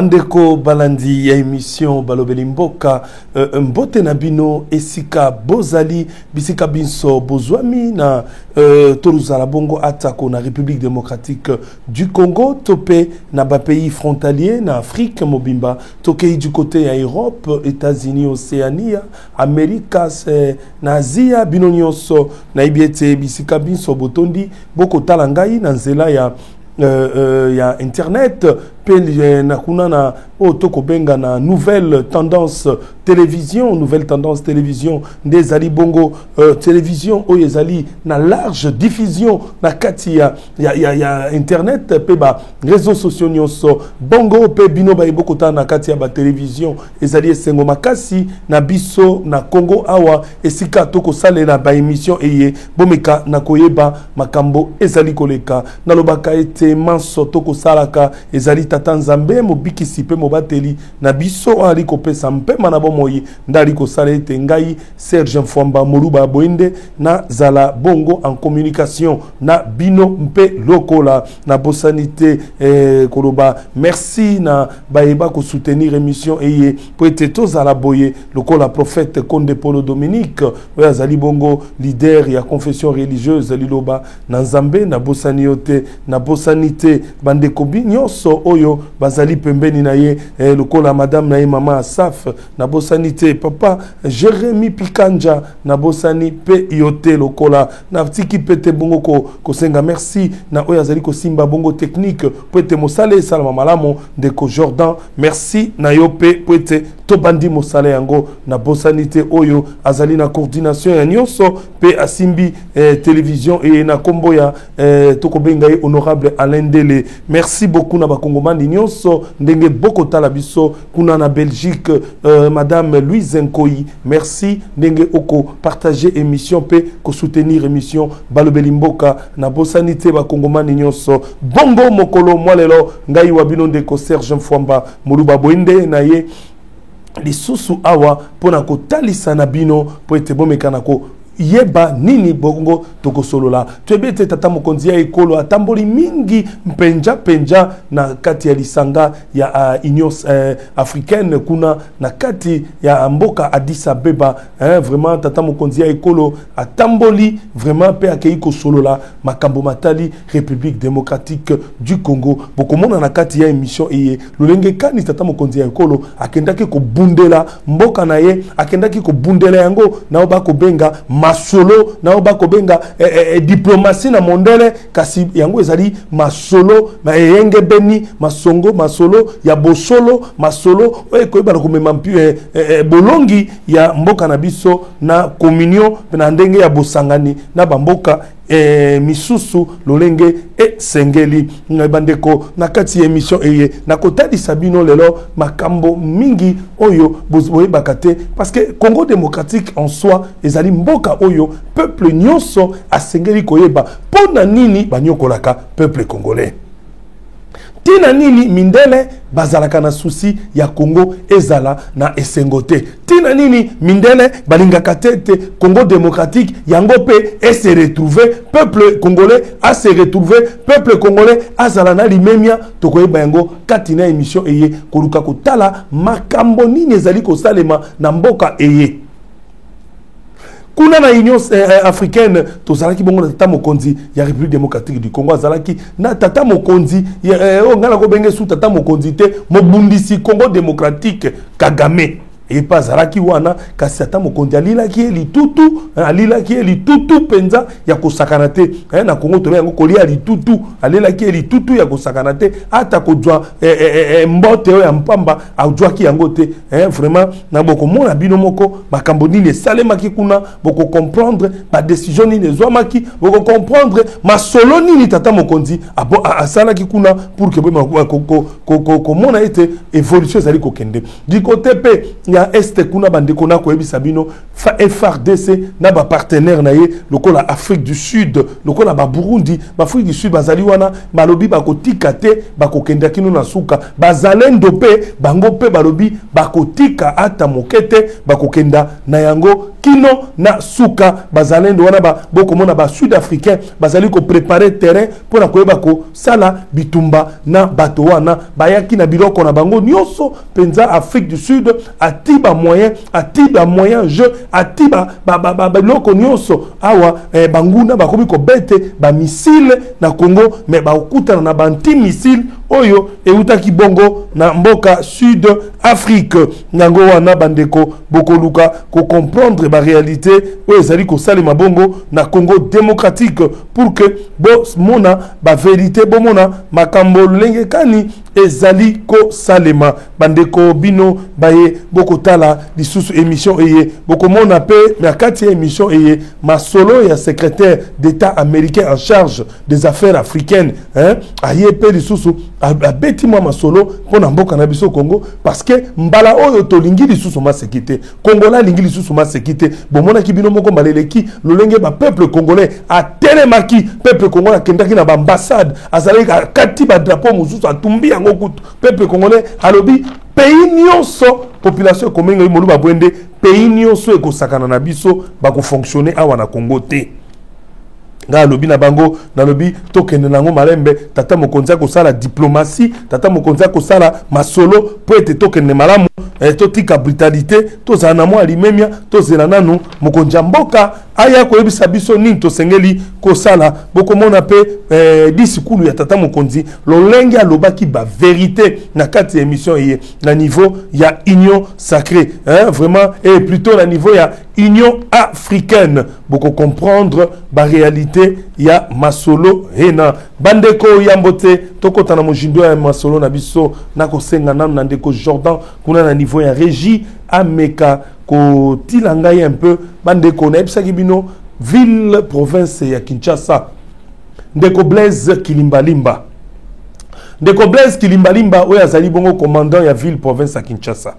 Ndeko balandi ya émission balobeli mboka mbote na bino esika bozali bisika binso bozwami na toluzala bongo atako na République démocratique du Congo topé na ba pays frontalier na Afrique mobimba tokei du côté ya Europe, États-Unis, Océania, Amerika na Asia bino nyonso na ibiete bisika binso botondi boko talangai na nzela ya internet pe na kuna na otoko benga na nouvelle tendance télévision des Ali Bongo télévision oyezali na large diffusion na kati ya internet pe ba réseaux sociaux nyonso bongo pe bino ba ibokota na kati ya ba télévision ezali esengo makasi na biso na Congo awa esika toko sale na ba émission eye bomeka na koyeba makambo ezali koleka na lobaka ete manso toko salaka ezali tata nzambe mobikisi pe mobateli na biso ali kopesa mpe manabo moyi ndali ko sala ete ngai Serge Mfwamba Moluba Boende na zala bongo en communication na bino mpe lokola na bosanité koloba merci na baeba ko soutenir émission eye po ete to zala boye lokola prophète Konde Polo Dominique oya zali bongo leader ya confession religieuse liloba na nzambe na bosaniote na bosanité bandeko nyonso oyo bazali pembeni na ye lokola madame na ye mama Asaf na bosanité papa Jérémy Pikanja na bosani pe yote lokola na tiki pete bongo ko senga merci na oyo azali ko simba bongo technique pete mosale salama malamo ndeko Jordan merci na yo pe pete to bandi mosale yango na bosanité oyo azali na coordination ya nyonso pe asimbi télévision et na kombo ya toko benga honorable Alain Dele merci beaucoup na bakongomani nyonso ndenge boko tala biso kuna na Belgique madame Louise Nkoyi merci ndenge oko partager émission pe ko soutenir émission balobeli mboka na bosanité bakongomani nyonso bongo mokolo mwalelo ngai wabino ndeko Serge Mfwamba Moluba Boende na ye lisusu awa pona ko talisa na bino po ete bomeka na ko yeba nini bongo toko solola twebete tata mokonzi ya ekolo atamboli mingi penja na kati ya lisanga ya Union africaine kuna na kati ya mboka Addis Abeba vraiment tata mokonzi ya ekolo atamboli vraiment pe akei ko solola makambo matali République démocratique du Congo bokomona na kati ya émission eye lolenge kani tata mokonzi ya ekolo akendaki ko bundela mboka na ye akendaki ko bundela yango na oba ko benga masolo na obako benga diplomatie na mondele kasi yango ezali masolo na eyenge beni masolo ya bosolo masolo koyeba ko mema bolongi ya mboka na biso na communion na ndenge ya bosangani na bamboka misusu lolenge sengeli bandeko na kati ya émission eye na kotadi sabino lelo makambo mingi oyo boye bakate parce que Congo démocratique en soi ezali mboka oyo peuple nyonso asengeli koyeba pona nini banyokolaka peuple congolais tina nini mindele bazalaka na souci ya Congo ezala na esengote tina nini mindele balingaka tete Congo démocratique yango pe se retrouver peuple congolais a se retrouver peuple congolais azala na limemia tokoyeba yango katina émission eye koluka kotala makambo nini ezali kosalema na mboka eye kuna na Union africaine tozalaki bongo na tata mokonzi ya République démocratique du Congo azalaki na tata mokonzi ngala ko benge su tata mokonzi te mobundisi Congo démocratique Kagame et pas zalaki wana kasi tata mokonzi alilaki litutu penza ya kosakana te na Congo to yango kolia litutu alilaki litutu ya kosakana te ata kodwa mbote ya mpamba ajwaki yango te vraiment na boko mona bino moko makambo nini salemaki kuna boko comprendre ba décision nini ezwamaki boko comprendre masolo nini tata mokonzi asalaki kuna pour que ko mona ete évolution zali kokende du côté pe ya este kuna bandeko na koyebisa bino FRDC na ba partenaire na ye lokola Afrique du Sud lokola ba Burundi ba Afrique du Sud bazali wana balobi bakotika te bakokenda kino na suka bazalendo pe bango pe balobi bakotika ata mokete bakokenda na yango kino na suka bazalendo wana ba bokomona ba Sud Africain bazali ko préparer terrain pour na koyeba ko sala bitumba na bato wana bayaki na biloko na bango nyonso penza Afrique du Sud atiba moyen jeu atiba biloko nyonso awa banguna bakomi ko bete ba missile na Congo mais ba okutana na banti missile oyo eutaki bongo na mboka Sud Afrique ngango wana bandeko bokoluka ko comprendre ba réalité oyo ezali ko salema bongo na Congo démocratique pour que bo mona ba vérité bo mona makambo lenge kani ezali ko salema bandeko bino baye bokotala lisusu émission eye bokomona pe na kati émission eye masolo ya secrétaire d'État américain en charge des affaires africaines aye pe lisusu abeti mwa masolo pona mboka na biso Congo parce que mbala oyo tolingi lisusu masekite Congola lingi lisusu masekite bomona ki bino moko maleleki lolenge ba peuple congolais a telemaki peuple congolais kendaki na ba ambassade azali kati ba drapeau mususu atumbi yango kutu peuple congolais alobi pays nyonso population komenga imolu ba bwende pays nyonso ekosakana na biso ba ko fonctionner awa na Congo te nga lobi na bango na lobi tokende nango malembe tata mokonza ko sala diplomatie tata mokonza ko sala masolo po ete tokende malamu totika brutalité tozana na mwa limemia tozela nanu mokonja mboka aya ko yebisa biso nini tosengeli ko sala bokomona pe disikulu ya tata mokonzi lolenge alobaki ba vérité na kati ya émission ye na niveau ya union sacrée vraiment et plutôt na niveau ya union africaine boko comprendre ba réalité ya masolo hena bandeko yambote tokota na mojindo ya masolo na biso na kosenga nanu na ndeko Jordan kuna na niveau ya régie ameka ko tilanga un peu bandeko na ebisaki bino ville province ya Kinshasa ndeko Blaise Kilimbalimba oyo azali bongo commandant ya ville province ya Kinshasa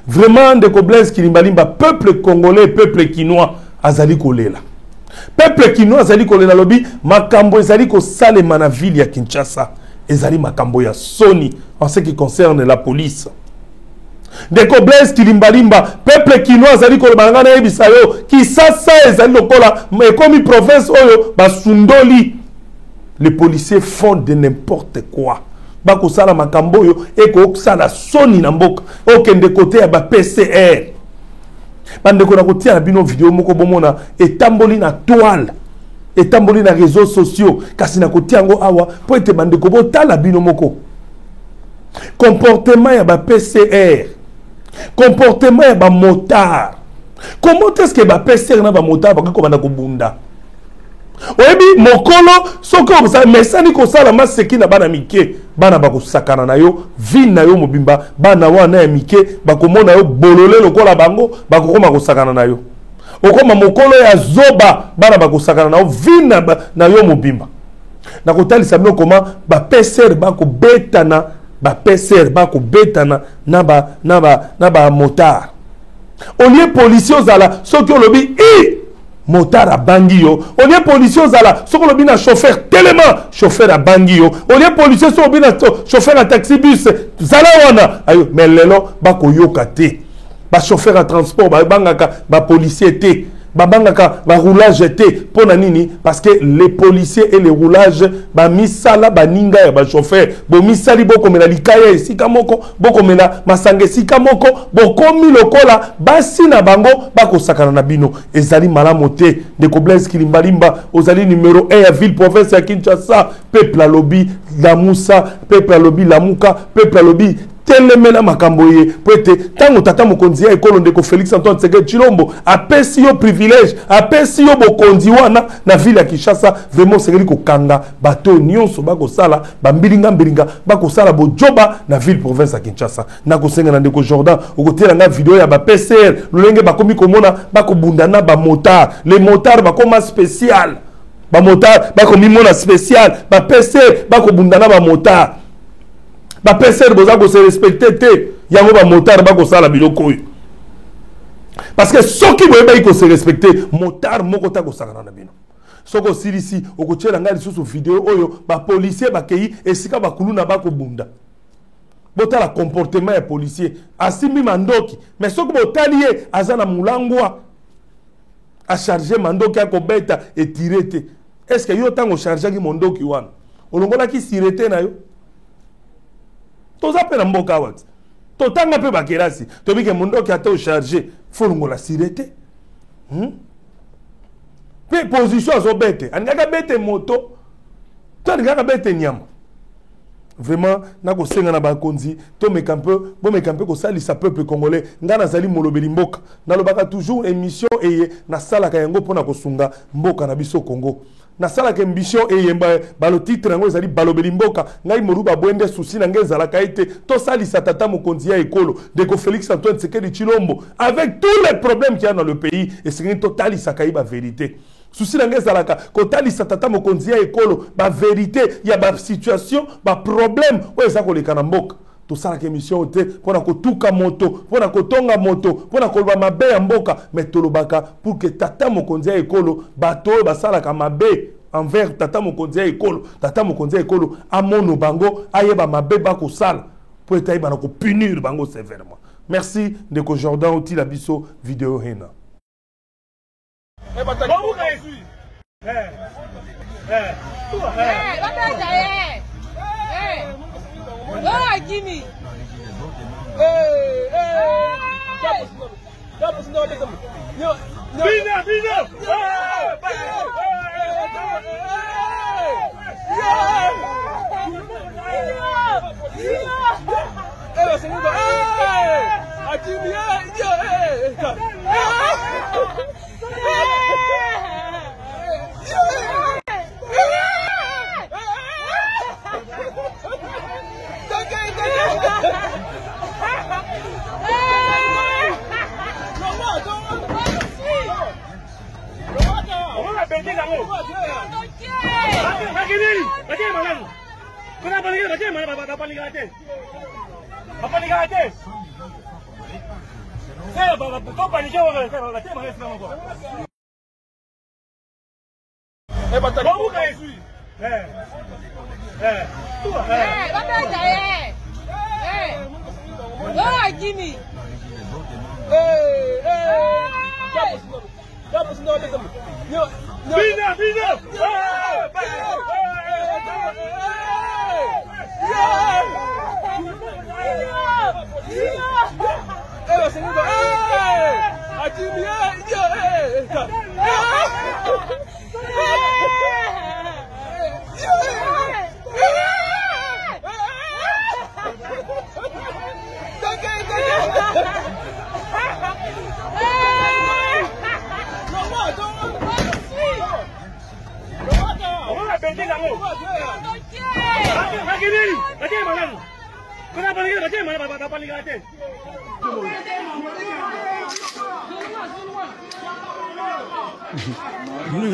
vraiment ndeko Blaise Kilimbalimba peuple congolais peuple kinois azali kolela peuple kinois azali kolela lobi makambo ezali ko salema na ville ya Kinshasa ezali makambo ya soni en ce qui concerne la police ndeko Blaise Kilimbalimba peuple kinois azali kolobanga na yebisa yo Kisasa ezali lokola ekomi province oyo basundoli les policiers font de n'importe quoi bako sala makambo yo eko sala soni na mboka okende côté ya ba PCR bandeko na kotia na bino vidéo moko bomona etamboli na toile etamboli na réseaux sociaux kasi na kotia ngo awa po ete bandeko botala bino moko comportement ya ba PCR comportement ya ba motard comment est-ce que ba PCR na ba motard ba ko banda ko bunda oyebi mokolo soko ça mesani ko sala maseki na bana mike bana ba ko sakana na yo vin na yo mobimba bana wana ya mike ba ko mona yo bolole lokola bango ba ko koma ko sakana na yo okoma mokolo ya zoba bana ba ko sakana na yo vin na yo mobimba na ko talisa bino koma ba PCR ba ko betana ba PCR ba ko betana na ba motard on lieu policier ozala soki olobi motard a bangi yo on lieu policier ozala soki olobi na chauffeur tellement chauffeur a bangi yo on lieu policier soki olobi na chauffeur a taxi bus zala wana ayo mais lelo ba ko yoka te ba chauffeur a transport ba bangaka ba policier te babangaka ba roulage te pona nini parce que les policiers et les roulages ba misala ba ninga ya ba chauffeur bo misali boko mena likaya esika moko boko mena masanga esika moko bokomi lokola basi na bango bako sakana na bino ezali malamu te ndeko Blaise Kilimbalimba ozali numéro 1 ya ville province ya Kinshasa peuple alobi Lamusa peuple alobi Lamuka peuple alobi telemena makambo ye poete tango tata mokonzi ya ekolo ndeko Félix Antoine Tshisekedi Tshilombo apesi yo privilège apesi yo bokonzi wana na ville ya Kinshasa vraiment sengeli ko kanga bato nyonso bako sala mbilinga bako sala bojoba na ville province ya Kinshasa na kosenga na ndeko Jordan okotela nga video ya ba PCR lolenge bakomi komona bako bundana ba motard les motards bakoma spécial ba motard bakomi mona spécial ba PCR bako bundana ba motard ba PCR boza ko se respecter te yango ba motard ba ko sala biloko oyo Parce que ceux qui veulent se respecter, motard moko ta ko sakana na bino. Soko silisi okochela ngali susu video oyo ba policier ba kei esika ba kuluna ba ko bunda. Bota la comportement ya policier asimi mandoki mais soko botalié azana mulangwa a charger mandoki ko beta et tirer. Est-ce que yo tango charger ki mondoki wana? Olongola ki sirete na yo? Toza pe na mboka wat. To tanga pe bakerasi. To bike mondoki ata o charger, folongola sirete. Pe position azo bete. Angaga bete moto. To angaga bete nyama. Vraiment, nako senga na bakonzi, to me campe, bon me campe ko sali sa peuple congolais, ngana zali molobeli mboka. Na lobaka toujours émission eye na sala ka yango pona ko sunga mboka na biso Congo. Na sala ka ambition eye ba lo titre ngo zali balobeli mboka, ngai moruba bwende souci na ngeza la kaite, to sali sa tata mokonzi ya ekolo, de ko Félix Antoine Tshisekedi Tshilombo, avec tous les problèmes qu'il y a dans le pays, et c'est une totale sa kaiba vérité. Souci nange zalaka kotali satata mokonzi ya ekolo ba vérité ya ba situation ba problème oyo za koleka na mboka to sala émission te pona kotuka moto pona kotonga moto pona koloba mabe ya mboka mais tolobaka pour que tata mokonzi ya ekolo bato ba sala ka mabe envers tata mokonzi ya ekolo amono bango ayeba mabe ba ko sala pour etayiba na ko punir bango sévèrement. Merci de ko Jordan outil la biso vidéo hena.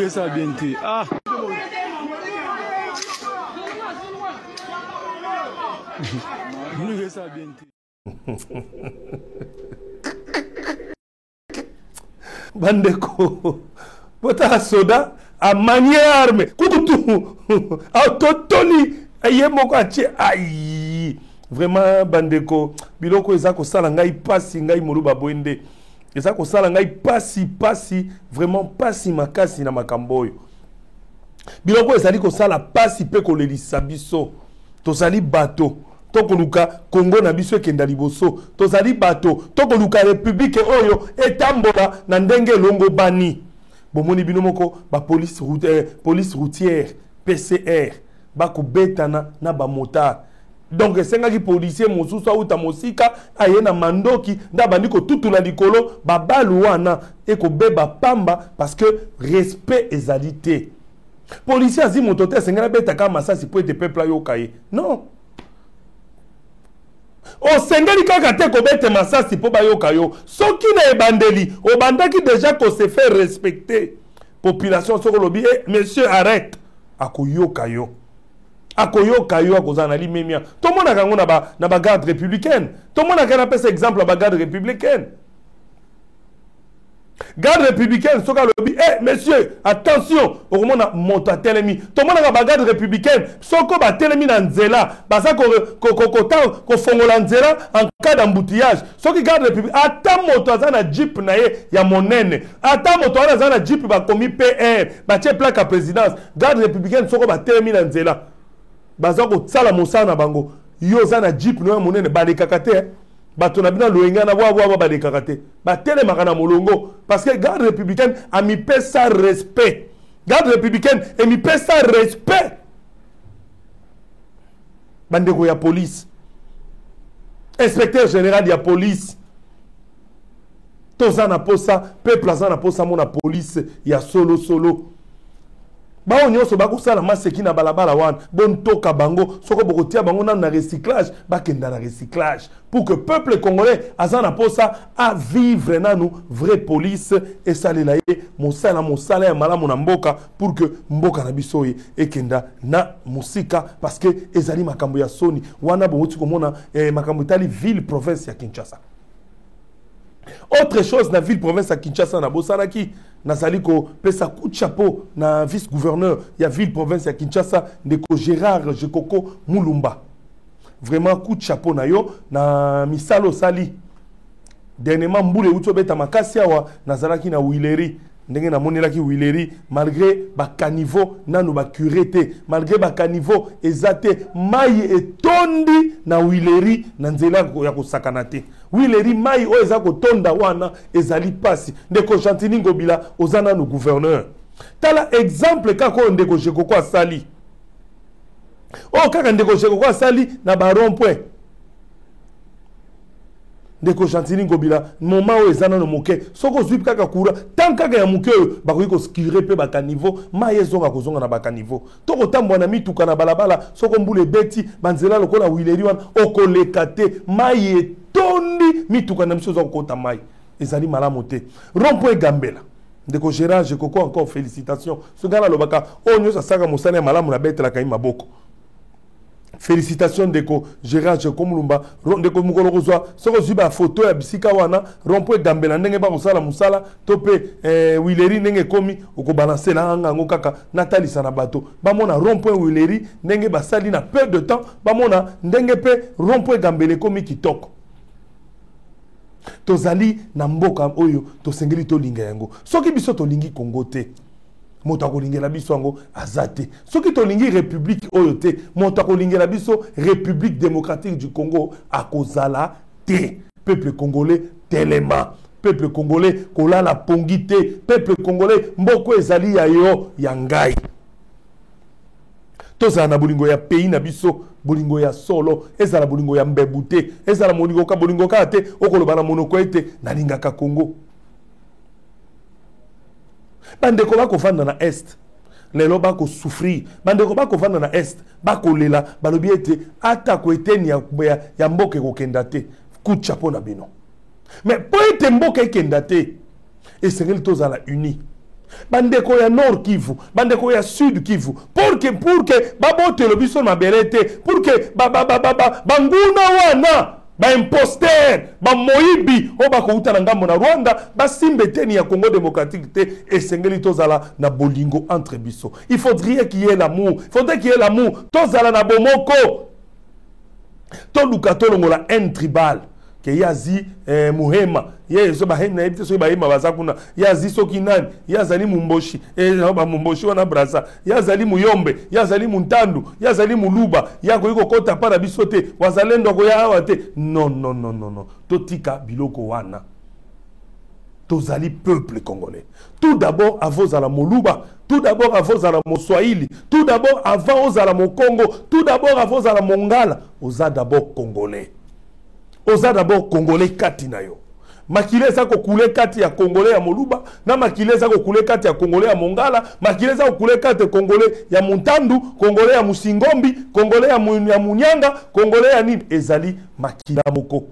Ça bien été. Ah. Ça bien été. Bandeko. Bota soda a manière armée. Kukutu. Autotoni. Ayemoko atie. Aïe. Vraiment bandeko. Biloko ezako sala ngai pasi ngai moluba boende. Et ça qu'on sala ngai pasi vraiment pasi makasi na makamboyo. Biloko ezali ko sala pasi pe ko lelisa biso. To sali bato. To koluka Congo na biso kenda liboso. To sali bato. To koluka République oyo etambola na ndenge longo bani. Bomoni bino moko ba police routière PCR ba ko betana na ba motard. Donc sengaki policier mosusu auta mosika ayena mandoki nda bandiko tutula likolo babalu wana eko beba pamba parce que respect ezalité. Policier azi motote sengala beta kama masasi po ete peuple yo kaye. Non. O sengeli kaka te ko bete masasi po ba yo kayo. Soki na ebandeli, o bandaki déjà ko se fait respecter. Population soko lobi monsieur arrête akoyo kayo. Akoyoka yo akozana li memia. Tout le monde a kango na ba garde républicaine. Tout le monde a kana pesa exemple ba garde républicaine. Garde républicaine, soka lobby, eh, messieurs, attention, au moment où monte à Télémi. Tout le monde a garde républicaine, soko ba Télémi dans Nzela, basa ko fongola Nzela en cas d'embouteillage. Soki garde républicaine, attends moto azana jeep na ye ya monene. Attends moto azana jeep ba komi PR, ba tie plaque à présidence. Garde républicaine, soko ba Télémi dans Nzela. Basa ko tsala mosana bango. Yo zana jeep no monene ba de kakate. Bato na bina loenga na wa ba de kakate. Ba tele makana molongo parce que garde républicaine a mis ça respect. Garde républicaine a mis ça respect. Bandeko ya police. Inspecteur général ya police. Tozana posa, peuple azana posa mona police ya solo. Ba nyonso bakosala maseki na balabala wana bon toka bango soko bokotia bango na recyclage bakenda na recyclage pour que peuple congolais azana posa à vivre na nous vraie police et salela ye mosala ya malamu na mboka pour que mboka na biso ye ekenda na musika parce que ezali makambo ya soni wana boti komona makambo itali ville province ya Kinshasa. Autre chose na ville province à Kinshasa na bosalaki nazali ko pesa coup de chapeau na vice gouverneur ya ville province à Kinshasa ndeko Gérard Jekoko Mulumba. Vraiment coup de chapeau na yo na misalo sali. Dernièrement mbule uto beta makasi awa nazalaki na Wileri ndenge na monelaki Wileri malgré ba caniveau nanu ba curé malgré ba caniveau ezate mai etondi na Wileri na nzela ya kosakana te. Wileri mai o eza kotonda wana ezali pasi ndeko Chantini Ngobila ozana no gouverneur. Tala exemple kako ndeko Jekoko asali. O kaka ndeko Jekoko asali na ba rond-point. Ndeko Chantini Ngobila moment où ezana no moke soko zwi kaka kura tant kaka ya moke bakoki ko skire pe ba caniveau mai ezonga kozonga na ba caniveau to kotambwa na mituka na balabala soko mbule beti banzela lokola Wileri wana okoleka te mai tondi mituka na miso za kokota mai ezali malamu te rond-point Gambela ndeko Gérard Jekoko encore félicitations songala lobaka onyo sa saka mosana malamu na betela kai maboko. Félicitations ndeko Gérard Jekoko Mulumba ndeko mukolo kozwa soko ziba photo ya bisika wana rond-point Gambela ndenge ba kosala musala tope Wileri ndenge komi okobalancer la ngango kaka natalisa na bato bamona rond-point Wileri ndenge basali na peu de temps bamona ndenge pe rond-point Gambela komi kitoko. Tozali na mboka oyo tosengeli tolinga yango soki biso tolingi Congo te moto akolingela biso yango azate soki tolingi république oyo te moto akolingela biso république démocratique du Congo akozala te. Peuple congolais telema peuple congolais kolala pongi te peuple congolais mboko ezali ya yo ya ngai. Tozala na bolingo ya pays na biso bolingo ya solo ezala bolingo ya mbebu te ezala bolingo ka te okoloba na monoko ete nalingaka Congo. Bandeko bakofanda na est lelo bako souffrir bandeko bakofanda na est bakolela balobi ete ata ko eteni ya mboka kokenda te coup de chapeau na bino mais po ete mboka ekenda te esengeli tozala uni bandeko ya Nord Kivu bandeko ya Sud Kivu pour que babotelo biso mabele te pour que banguna wana ba imposteur ba moyibi o ba kouta na ngambo na Rwanda ba simbeteni ya Congo démocratique te esengeli tozala na bolingo entre biso. Il faudrait qu'il y ait l'amour tozala na bomoko to lukato longola un tribal ke yazi muhema yezo ba hena ebite so ba hema bazakuna yazi soki nani yazali mumboshi ba mumboshi wana brasa yazali muyombe yazali muntandu yazali muluba yako iko kota para bisote wazalendo ko ya awate non totika biloko wana tozali peuple congolais tout d'abord avant à la moluba tout d'abord avant à la moswahili tout d'abord avant aux à la Congo tout d'abord avant à la mongala oza d'abord congolais oza d'abord congolais kati na yo makile za ko kule kati ya congolais ya moluba na makile za ko kule kati ya congolais ya mongala makile za ko kule kati ya congolais ya muntandu congolais ya musingombi congolais ya munyanga congolais ya nini ezali makila moko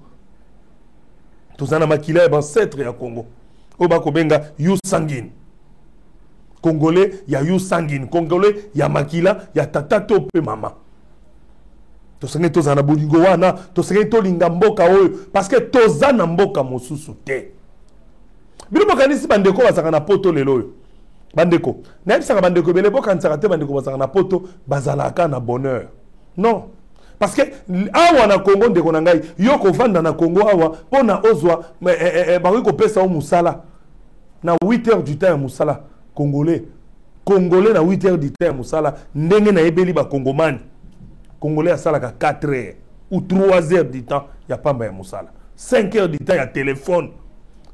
tozana makila ya ancêtre ya Congo oba kobenga yu sangine congolais ya yu sangine congolais ya makila ya tata to pe mama. Tosenge tozana bolingo wana tosenge tolinga mboka oyo parce que tozana mboka mosusu te bino bokanisi bandeko bazaka na poto lelo oyo bandeko nayebisaka bandeko bele bokanisaka te bandeko bazaka na poto bazalaka na bonheur non parce que awa na Congo ndeko na ngai yo kovanda na Congo awa pona ozwa bakoki kopesa o musala na 8 heures du temps ya musala congolais na 8 heures du temps ya musala ndenge na ebeli ba congomani congolais asalaka 4 heures ou 3 heures du temps ya pamba ya musala 5 heures du temps ya téléphone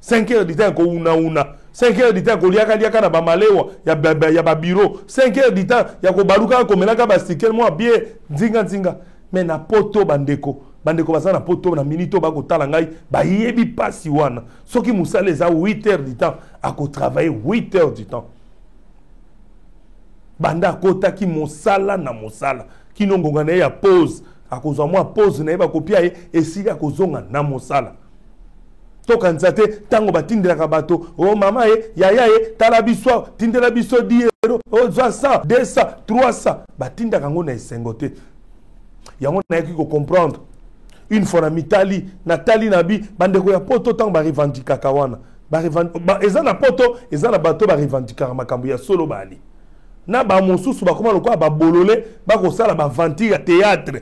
5 heures du temps ya kouna 5 heures du temps ya koliaka na bamalewa ya ba bureau 5 heures du temps ya kobaluka komelaka ba sticker mo bien nzinga mais na poto bandeko basa na poto na minito ba kotala ngai ba yebi pasi wana soki musala eza 8 heures du temps ako travailler 8 heures du temps banda kota ki mosala na mosala kino ngonga na ya pause akozwa mwa pause na yeba kopia ye esika kozonga na mosala toka nzate tango batindelaka bato oh mama yaya tala biso tindela biso 10 euros oh zwa ça 200 300 batindaka ngo na esengo te yango na yaki ko comprendre une fois na mitali natali na bi bandeko ya poto tango ba revendikaka wana eza na poto eza na bato ba revendikaka makambo ya solo bali na ba mosusu bakoma lokwa ba bolole bakosala ba venti ya théâtre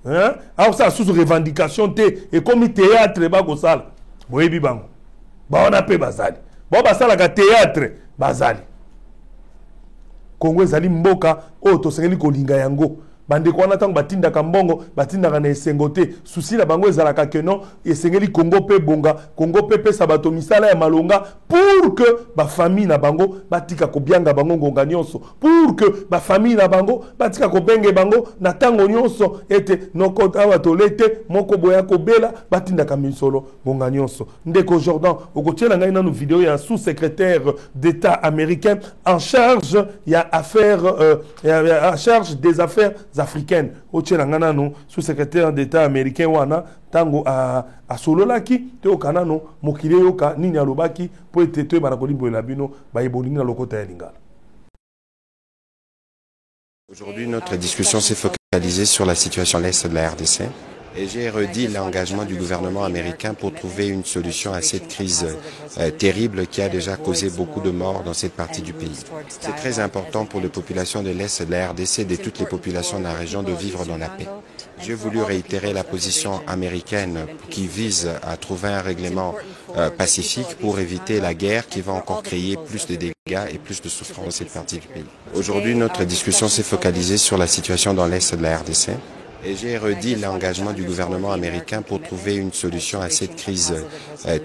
hein alors ça sous revendication te et comme théâtre bakosala boyebi bango baona pe bazali basalaka théâtre bazali Congo ezali mboka oyo tosengeli kolinga yango bandeko wana tango batindaka mbongo batindaka na esengo te susi na bango ezalaka keno esengeli Congo pe bonga Congo pe pesa bato misala ya malonga pour que ba famille na bango batika kobianga bango ngonga nyonso pour que ba famille na bango batika kobenge bango na tango nyonso ete noko awa tolete moko boya kobela batindaka misolo ngonga nyonso ndeko Jordan okotiela ngai na vidéo ya sous-secrétaire d'État américain en charge ya affaires en charge des affaires africaine otiela ngana no sous-secrétaire d'État américain wana tango a sololaki te okanano mokile yoka nini alobaki po ete to bana kolimbola bino ba ebolingi na lokota ya lingala. Aujourd'hui, notre discussion s'est focalisée sur la situation à l'est de la RDC. Et j'ai redit l'engagement du gouvernement américain pour trouver une solution à cette crise terrible qui a déjà causé beaucoup de morts dans cette partie du pays. C'est très important pour les populations de l'Est de la RDC et de toutes les populations de la région de vivre dans la paix. J'ai voulu réitérer la position américaine qui vise à trouver un règlement pacifique pour éviter la guerre qui va encore créer plus de dégâts et plus de souffrance dans cette partie du pays. Aujourd'hui, notre discussion s'est focalisée sur la situation dans l'Est de la RDC. Et j'ai redit l'engagement du gouvernement américain pour trouver une solution à cette crise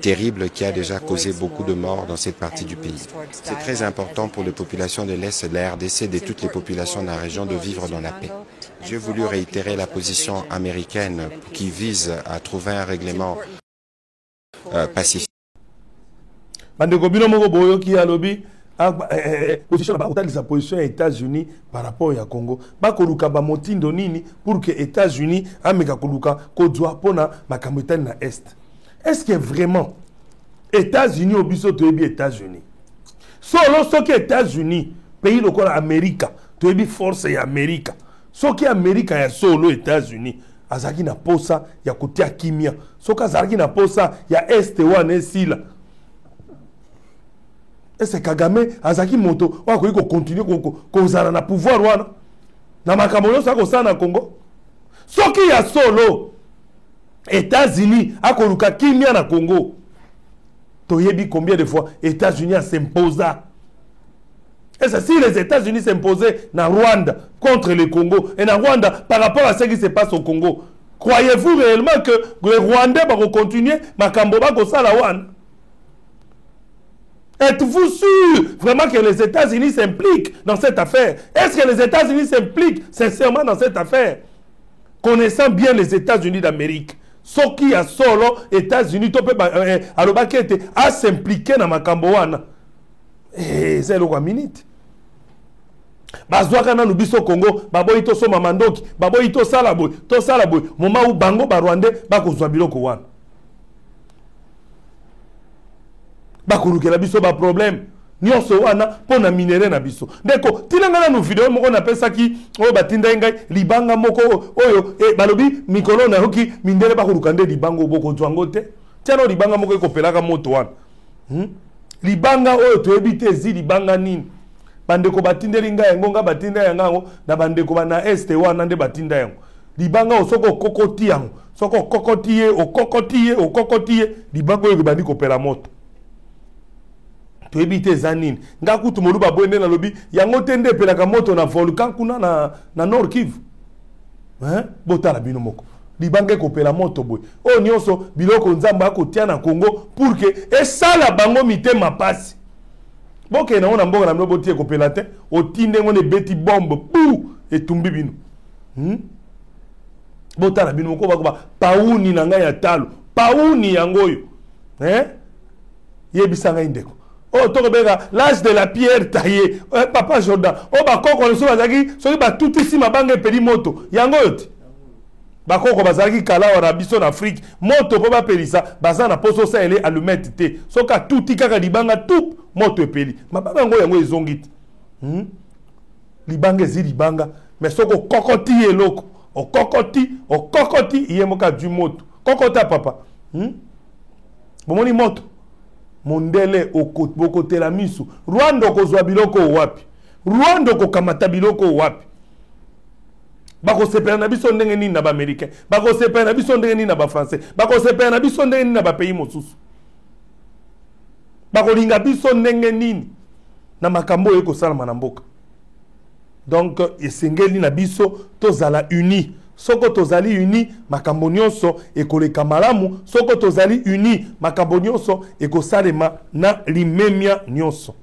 terrible qui a déjà causé beaucoup de morts dans cette partie du pays. C'est très important pour les populations de l'Est de la RDC et de toutes les populations de la région de vivre dans la paix. J'ai voulu réitérer la position américaine qui vise à trouver un règlement pacifique. Position la position des États-Unis par rapport à Congo. Bakoluka ba motindo nini pour que États-Unis ameka koluka kodwa pona makambo na est. Est-ce que vraiment États-Unis obiso to ebi États-Unis? Solo soki États-Unis pays lokola Amerika to ebi force ya Amerika. Soki Amerika ya solo États-Unis azaki na posa ya kotia kimia. Soki azaki na posa ya est wana esila. Et c'est Kagame azaki moto wa ko continuer ko zana na pouvoir wana na makambo nyonso ko sana na Congo soki ya solo États-Unis akoluka kimia na Congo toyebi combien de fois États-Unis s'imposa. Et ça, si les États-Unis s'imposaient na Rwanda contre le Congo et na Rwanda par rapport à ce qui se passe au Congo, croyez-vous réellement que les Rwandais vont continuer makambo ba ko sala wana? Êtes-vous sûr vraiment que les États-Unis s'impliquent dans cette affaire? Est-ce que les États-Unis s'impliquent sincèrement dans cette affaire? Connaissant bien les États-Unis d'Amérique, ce qui a solo États-Unis à s'impliquer dans makambo wana. Et c'est le minute. Bazwaka na nubiso Congo, baboyi to soma mandoki, baboyi to salaboy, moment où bango ba Rwandais ba kozwa biloko wana. Bakulukela biso ba problème nyonso wana pona minere na biso ndeko tilanga na no video moko na pesa ki oyo batinda ngai libanga moko oyo balobi mikolo na hoki mindere bakuluka nde libango boko zwango te tiano libanga moko ekopelaka moto wana libanga oyo toyebite zi libanga nini bandeko batindeli ngai yango nga batinda yango na bandeko bana este wana nde batinda yango libanga osoko okokoti yango soko okokoti ye libanga oyo bandi kopela moto toyebite eza nini nga kutu moluba bwende na lobi yango te nde epelaka moto na volcan kuna na Nord Kivu botala bino moko libanga ekopela moto boye oyo nyonso biloko nzambe akotia na Congo pour que esala bango mitema pasi boke na ona mboka na bino botie ekopela te otinde ngo ne beti bombe pu etumbi bino botala bino moko bakoba pauni na ngai ya talo pauni yango oyo yebisa ngai ndeko oh tokobeka l'âge de la pierre taillée papa Jordan bakoko leso bazaki soki batutisi mabanga epeli moto yango oyo te bakoko bazalaki kala wana biso na Afrique moto po bapelisa baza na poso saele allumette te soka tuti kaka libanga tout moto epeli mabanga yango ezongi te libanga ezi libanga mais soko kokoti eloko okokoti yemoka du moto kokota papa bomoni moto mondele okotela misu Rwanda okozwa biloko wapi Rwanda okokamata biloko wapi bakosepela na biso ndenge nini na baaméricain bakosepela na biso ndenge nini na bafrançais bakosepela na biso ndenge nini na bapays mosusu bakolinga biso ndenge nini na makambo oyo ekosalama na mboka donc esengeli na biso tozala uni soko tozali uni makambo nyonso ekoleka malamu soko tozali uni makambo nyonso ekosalema na limemia nyonso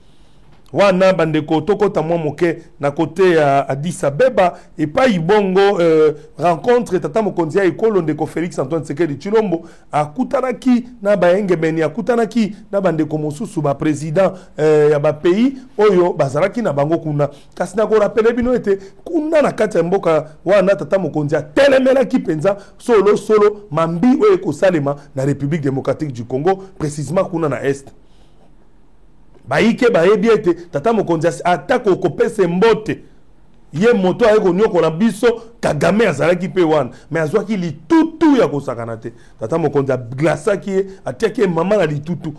wana bandeko tokota mwa moke na kote ya Addis Abeba epai bongo rencontre tata mokonzi ya ekolo ndeko Félix Antoine Tshisekedi Tshilombo akutanaki na baengemeni akutanaki na bandeko mosusu ba président ya ba pays oyo bazalaki na bango kuna kasi na ko rappeler bino ete kuna na kati ya mboka wana tata mokonzi atelemelaki penza solo mambi oyo ekosalema na République démocratique du Congo précisément kuna na est baike bayebi ete tata mokonzi atako okopesa mbote ye moto ayeko nyokola biso Kagame azalaki pe wana mais azwaki litutu ya kosakana te tata mokonzi aglasaki ye atiaki mama na litutu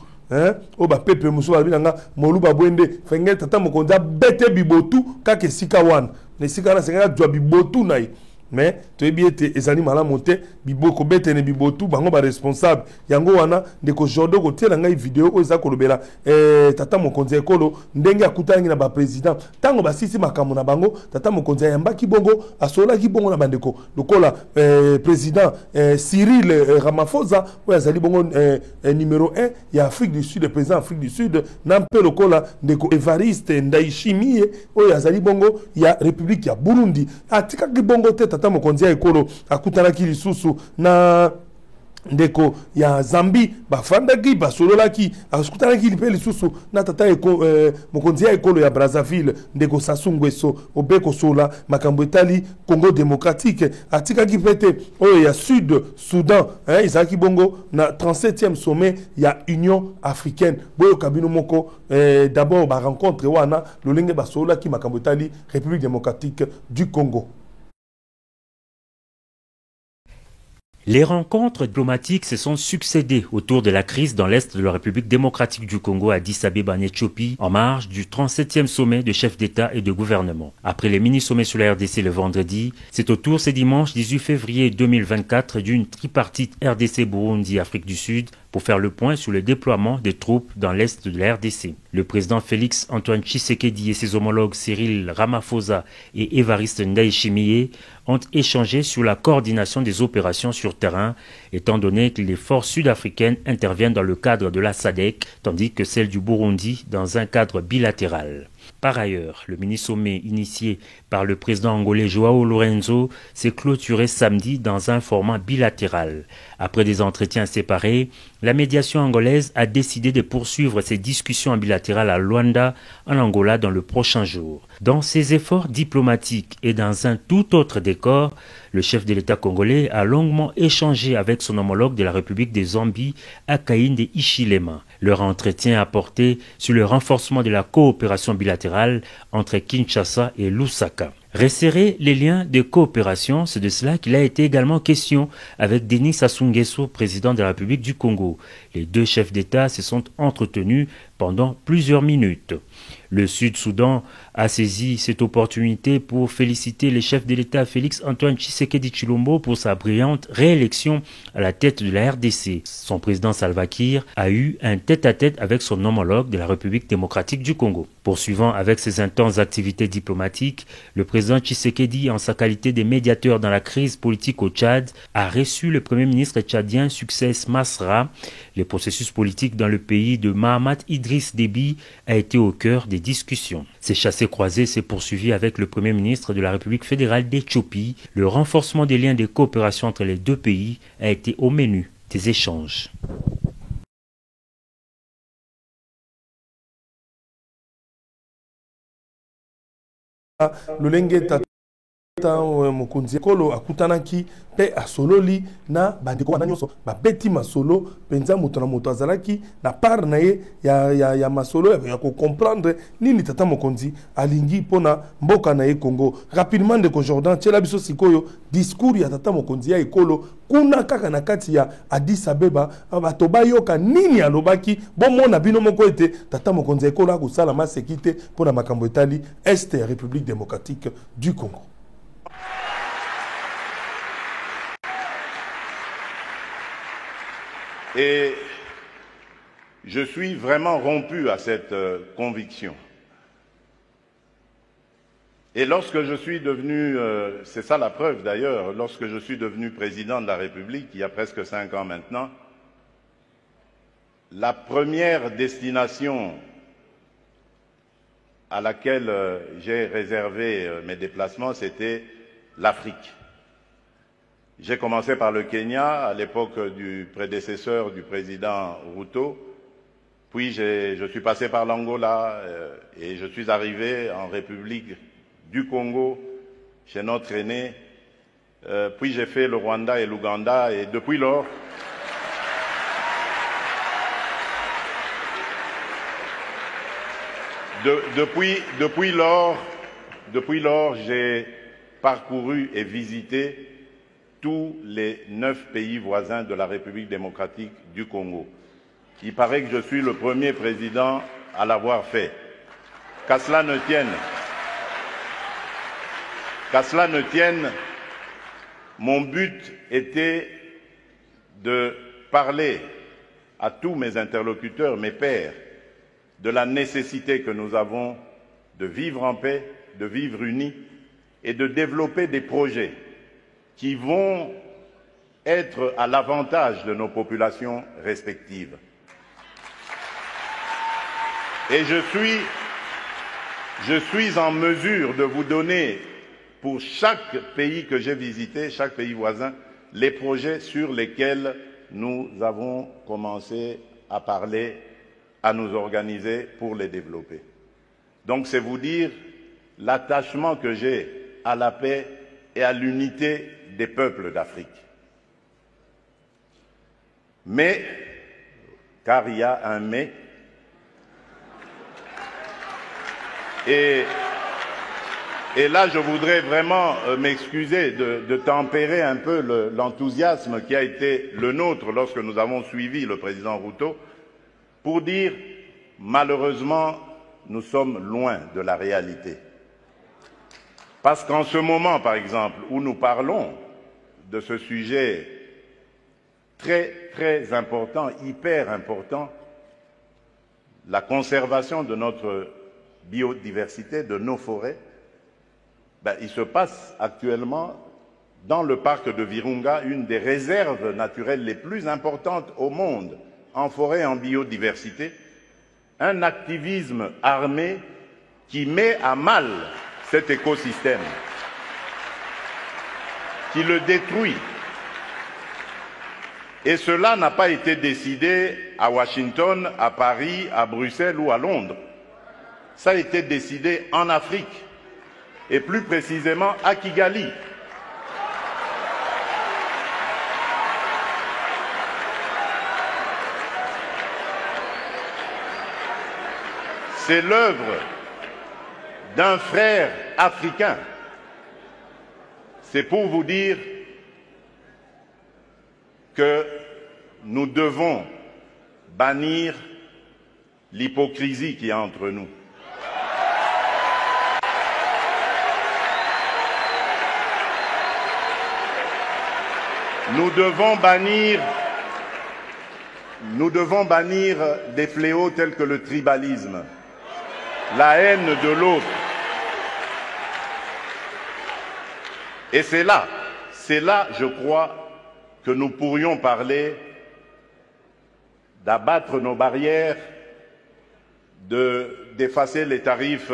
o ba pepe musu balibanga moluba bwende fenge tata mokonzi bete bibotu kaka esika wana na esika na senga jwa bibotu na ye mais toyebi ete ezali malamu te biboko betene bibotu bango ba responsable yango wana ndeko Jordan kotiela ngai video oyo eza kolobela tata mokonzi ekolo ndenge akutangi na ba président tango basisi makambo na bango tata mokonzi yambaki bongo asolaki bongo na bandeko lokola président Cyril Ramaphosa oyo azali bongo numéro 1 ya Afrique du Sud, président Afrique du Sud na mpe lokola ndeko Evariste Ndayishimiye oyo azali bongo ya République ya Burundi atikaki bongo te tata mokonzi ekolo akutanaki lisusu na ndeko ya Zambi bafandaki basololaki akutanaki lipe lisusu na tata mokonzi ekolo ya Brazzaville ndeko Sassou Nguesso obeko sola makambo etali Congo démocratique atikaki pete oyo ya Sud Soudan izaki bongo na 37e sommet ya Union africaine boyo kabino moko d'abord ba rencontre wana lolenge basololaki makambo etali République démocratique du Congo. Les rencontres diplomatiques se sont succédées autour de la crise dans l'est de la République démocratique du Congo à Addis Abeba en Éthiopie en marge du 37e sommet de chefs d'État et de gouvernement. Après les mini-sommets sur la RDC le vendredi, c'est au tour ce dimanche 18 février 2024 d'une tripartite RDC-Burundi-Afrique du Sud pour faire le point sur le déploiement des troupes dans l'est de la RDC. Le président Félix Antoine Tshisekedi et ses homologues Cyril Ramaphosa et Evariste Ndayishimiye ont échangé sur la coordination des opérations sur terrain, étant donné que les forces sud-africaines interviennent dans le cadre de la SADC, tandis que celles du Burundi dans un cadre bilatéral. Par ailleurs, le mini-sommet initié par le président angolais Joao Lourenço s'est clôturé samedi dans un format bilatéral. Après des entretiens séparés, la médiation angolaise a décidé de poursuivre ses discussions bilatérales à Luanda, en Angola, dans le prochain jour. Dans ses efforts diplomatiques et dans un tout autre décor, le chef de l'État congolais a longuement échangé avec son homologue de la République des Zambie, Hakainde Hichilema. Leur entretien a porté sur le renforcement de la coopération bilatérale entre Kinshasa et Lusaka. Resserrer les liens de coopération, c'est de cela qu'il a été également question avec Denis Sassou Nguesso, président de la République du Congo. Les deux chefs d'État se sont entretenus pendant plusieurs minutes. Le Sud-Soudan a saisi cette opportunité pour féliciter le chef de l'État Félix-Antoine Tshisekedi Tshilombo pour sa brillante réélection à la tête de la RDC. Son président Salva Kiir a eu un tête-à-tête avec son homologue de la République démocratique du Congo. Poursuivant avec ses intenses activités diplomatiques, le président Tshisekedi, en sa qualité de médiateur dans la crise politique au Tchad, a reçu le premier ministre tchadien Succès Masra. Le processus politique dans le pays de Mahamat Idriss Déby a été au cœur des discussions. Ces chassés-croisés s'est poursuivi avec le Premier ministre de la République fédérale d'Éthiopie. Le renforcement des liens de coopération entre les deux pays a été au menu des échanges. Mokonzi ekolo akutanaki pe asololi na bandeko wana nyonso babeti masolo penza moto na moto azalaki na part na ye ya masolo ya ko comprendre nini tata mokonzi alingi pona mboka na ye Congo. Rapidement ndeko Jordan tshela biso sikoyo discours ya tata mokonzi ya ekolo kuna kaka na kati ya Addis Abeba bato bayoka nini alobaki bomona bino moko ete tata mokonzi ekolo akusala masekite pona makambo etali este ya République démocratique du Congo. Et je suis vraiment rompu à cette conviction. Et lorsque je suis devenu, c'est ça la preuve d'ailleurs, lorsque je suis devenu président de la République, il y a presque 5 ans maintenant, la première destination à laquelle j'ai réservé mes déplacements, c'était l'Afrique. J'ai commencé par le Kenya, à l'époque du prédécesseur du président Ruto, puis je suis passé par l'Angola et je suis arrivé en République du Congo, chez notre aîné, puis j'ai fait le Rwanda et l'Ouganda, et depuis lors, depuis lors, j'ai parcouru et visité tous les 9 pays voisins de la République démocratique du Congo. Il paraît que je suis le premier président à l'avoir fait. Qu'à cela ne tienne, mon but était de parler à tous mes interlocuteurs, mes pairs, de la nécessité que nous avons de vivre en paix, de vivre unis et de développer des projets qui vont être à l'avantage de nos populations respectives. Et je suis en mesure de vous donner, pour chaque pays que j'ai visité, chaque pays voisin, les projets sur lesquels nous avons commencé à parler, à nous organiser pour les développer. Donc c'est vous dire l'attachement que j'ai à la paix et à l'unité des peuples d'Afrique. Mais, car il y a un mais, et là je voudrais vraiment m'excuser de tempérer un peu l'enthousiasme qui a été le nôtre lorsque nous avons suivi le président Ruto, pour dire, malheureusement, nous sommes loin de la réalité. Parce qu'en ce moment, par exemple, où nous parlons de ce sujet très, très important, hyper important, la conservation de notre biodiversité, de nos forêts, il se passe actuellement dans le parc de Virunga une des réserves naturelles les plus importantes au monde, en forêt et en biodiversité, un activisme armé qui met à mal cet écosystème, qui le détruit. Et cela n'a pas été décidé à Washington, à Paris, à Bruxelles ou à Londres. Ça a été décidé en Afrique, et plus précisément à Kigali. C'est l'œuvre d'un frère africain. C'est pour vous dire que nous devons bannir l'hypocrisie qu'il y a entre nous. Nous devons bannir des fléaux tels que le tribalisme, la haine de l'autre. Et c'est là, je crois, que nous pourrions parler d'abattre nos barrières, d'effacer les tarifs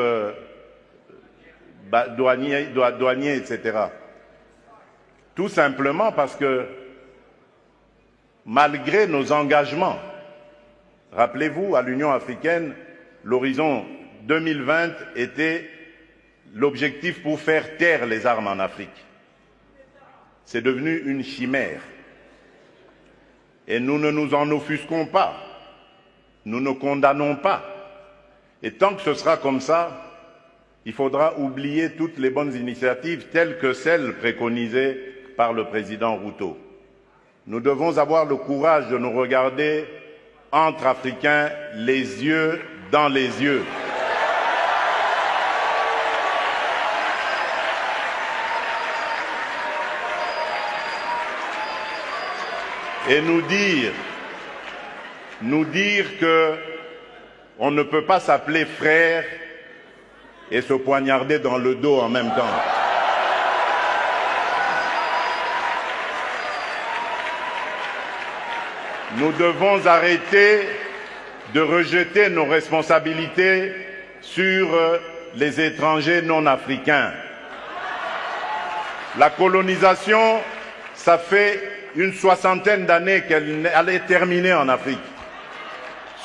douaniers, etc. Tout simplement parce que, malgré nos engagements, rappelez-vous, à l'Union africaine, l'horizon 2020 était l'objectif pour faire taire les armes en Afrique. C'est devenu une chimère. Et nous ne nous en offusquons pas. Nous ne condamnons pas. Et tant que ce sera comme ça, il faudra oublier toutes les bonnes initiatives telles que celles préconisées par le président Ruto. Nous devons avoir le courage de nous regarder entre Africains, les yeux dans les yeux. Et nous dire que on ne peut pas s'appeler frère et se poignarder dans le dos en même temps. Nous devons arrêter de rejeter nos responsabilités sur les étrangers non africains. La colonisation, ça fait une soixantaine d'années qu'elle allait terminer en Afrique.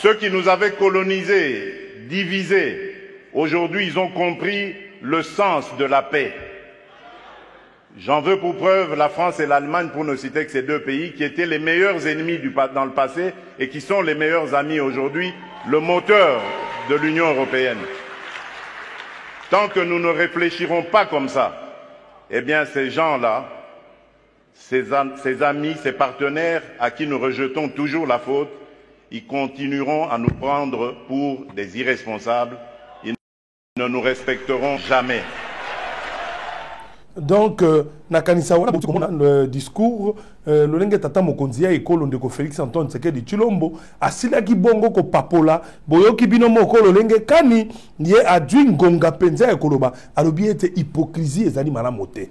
Ceux qui nous avaient colonisés, divisés, aujourd'hui ils ont compris le sens de la paix. J'en veux pour preuve la France et l'Allemagne, pour ne citer que ces deux pays, qui étaient les meilleurs ennemis dans le passé et qui sont les meilleurs amis aujourd'hui, le moteur de l'Union européenne. Tant que nous ne réfléchirons pas comme ça, eh bien ces gens-là, ces amis, ces partenaires à qui nous rejetons toujours la faute, ils continueront à nous prendre pour des irresponsables. Ils ne nous respecteront jamais. Donc, nakanisa wana botu komona le discours lolenge tata mokonzi ya ekolo ndeko Félix Antoine Tshisekedi Tshilombo asilaki bongo ko papola boyoki bino moko lolenge kani ye adwi ngonga penza ya koloba alobi ete hypocrisie ezali malamu te.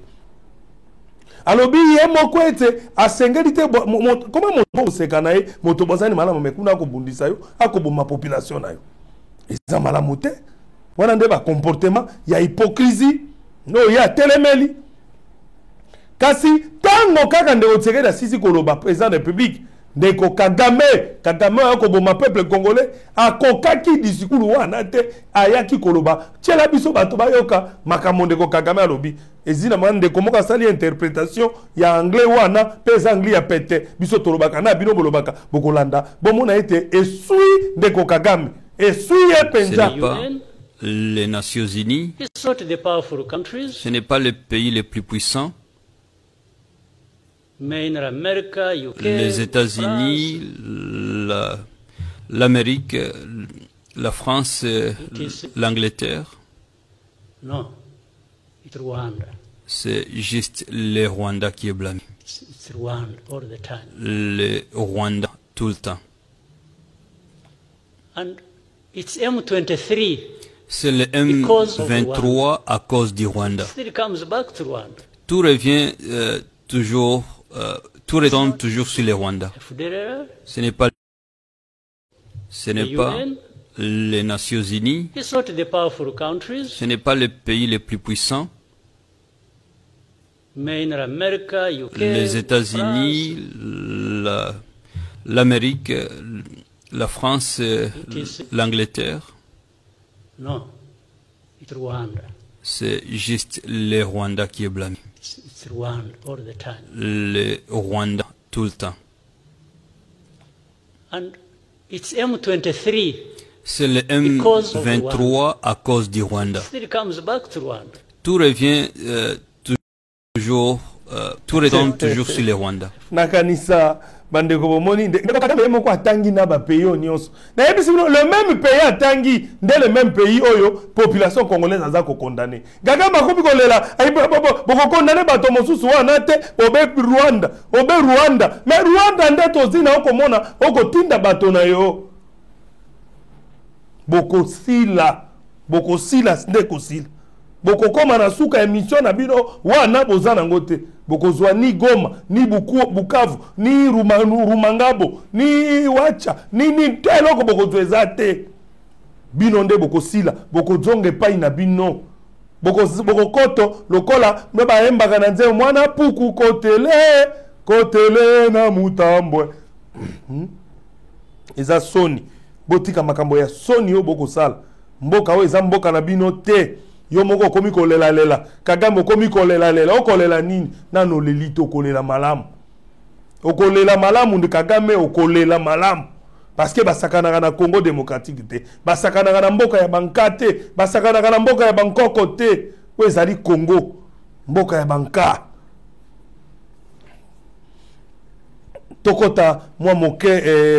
Alobi ye moko ete asengeli te comment moto oseka na ye moto bozani malamu mekuna akobundisa yo akoboma population na yo eza malamu te. Wana nde ba comportement ya hypocrisie no ya telemeli kasi tango kaka ndeko Tshisekedi asisi koloba président de la République ndeko Kagame akoboma peuple congolais akokaki discours wana te ayaki koloba tiela biso bato bayoka makambo ndeko Kagame alobi ezina mwana ndeko moko asali interprétation ya anglais wana pesa anglais ya pete biso tolobaka na bino bolobaka bokolanda bomona ete esui ndeko Kagame esui ye penza. Les Nations Unies, ce n'est pas le pays les plus puissants. Les États-Unis, l'Amérique, la France, l'Angleterre. Non, c'est juste le Rwanda qui est blâmé. Le Rwanda tout le temps. And it's M23. C'est le M23 à cause du Rwanda. Tout revient toujours, tout retombe toujours sur le Rwanda. Ce n'est pas les Nations Unies, ce n'est pas le pays les plus puissants. Les États-Unis, l'Amérique, la France, l'Angleterre. Non, it's Rwanda. C'est juste le Rwanda qui est blâmé. It's Rwanda all the time. Le Rwanda tout le temps. And it's M23. C'est le M23 à cause du Rwanda. Still comes back to Rwanda. Tout revient toujours, tout retombe toujours sur le Rwanda. Nakanisa bande ko bomoni ndeko Kagame moko atangi na ba pays nyonso na yebi sino le même pays atangi nde le même pays oyo population congolaise aza ko condamner Kagame ko bikolela boko condamner bato mosusu wana te obe Rwanda mais Rwanda nde tozina okomona okotinda bato na yo boko sila ndeko sila boko koma na suka émission na bino wana bozana ngote boko zwa ni Goma ni Bukavu ni Rumangabo ni Wacha ni teloko boko zwezate bino nde boko sila boko zonge pai na bino boko koto lokola mba embaka na nzeo mwana puku kotele na mutambwe eza soni botika makambo ya soni yo boko sala mboka o eza mboka na bino te yo moko komi kolela Kagame komi kolela okolela nini nano lelito kolela malamu okolela malamu de Kagame okolela malamu parce que basakana na Congo démocratique te basakana na mboka ya bankate basakana na mboka ya bankoko te we ezali Congo mboka ya banka tokota moi moke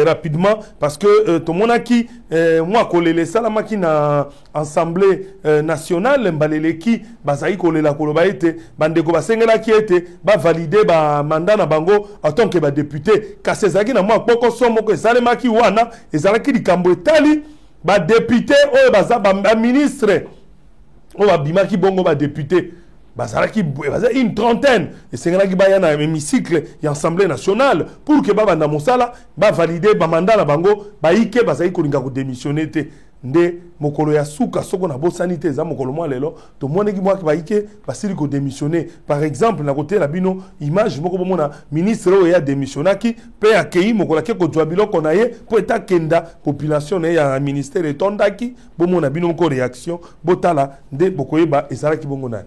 rapidement parce que to monaki moi kolele salamaki na assemblée nationale mbaleleki bazai kolela koloba ete bandeko basengela ki ete ba valider ba mandat na bango en tant que ba député kasezaki na moi poko somo ko salemaki wana ezalaki likambo etali ba député oyo baza ba ministre o ba bimaki bongo ba député bazalaki une trentaine et c'est là qui ba yana hémicycle et assemblée nationale pour que baba na mosala ba valider ba mandat na bango ba ike bazai kolinga ko démissionner te nde mokolo ya suka soko na bosanité za mokolo mwa lelo to moneki mwa ba ike basili ko démissionner par exemple na côté la bino image moko bomona ministre o ya démissionnaki pe akei mokolo ke ko jwa biloko na ye po eta kenda population na ya ministère etondaki bomona bino ko réaction botala nde bokoyeba ezalaki bongo na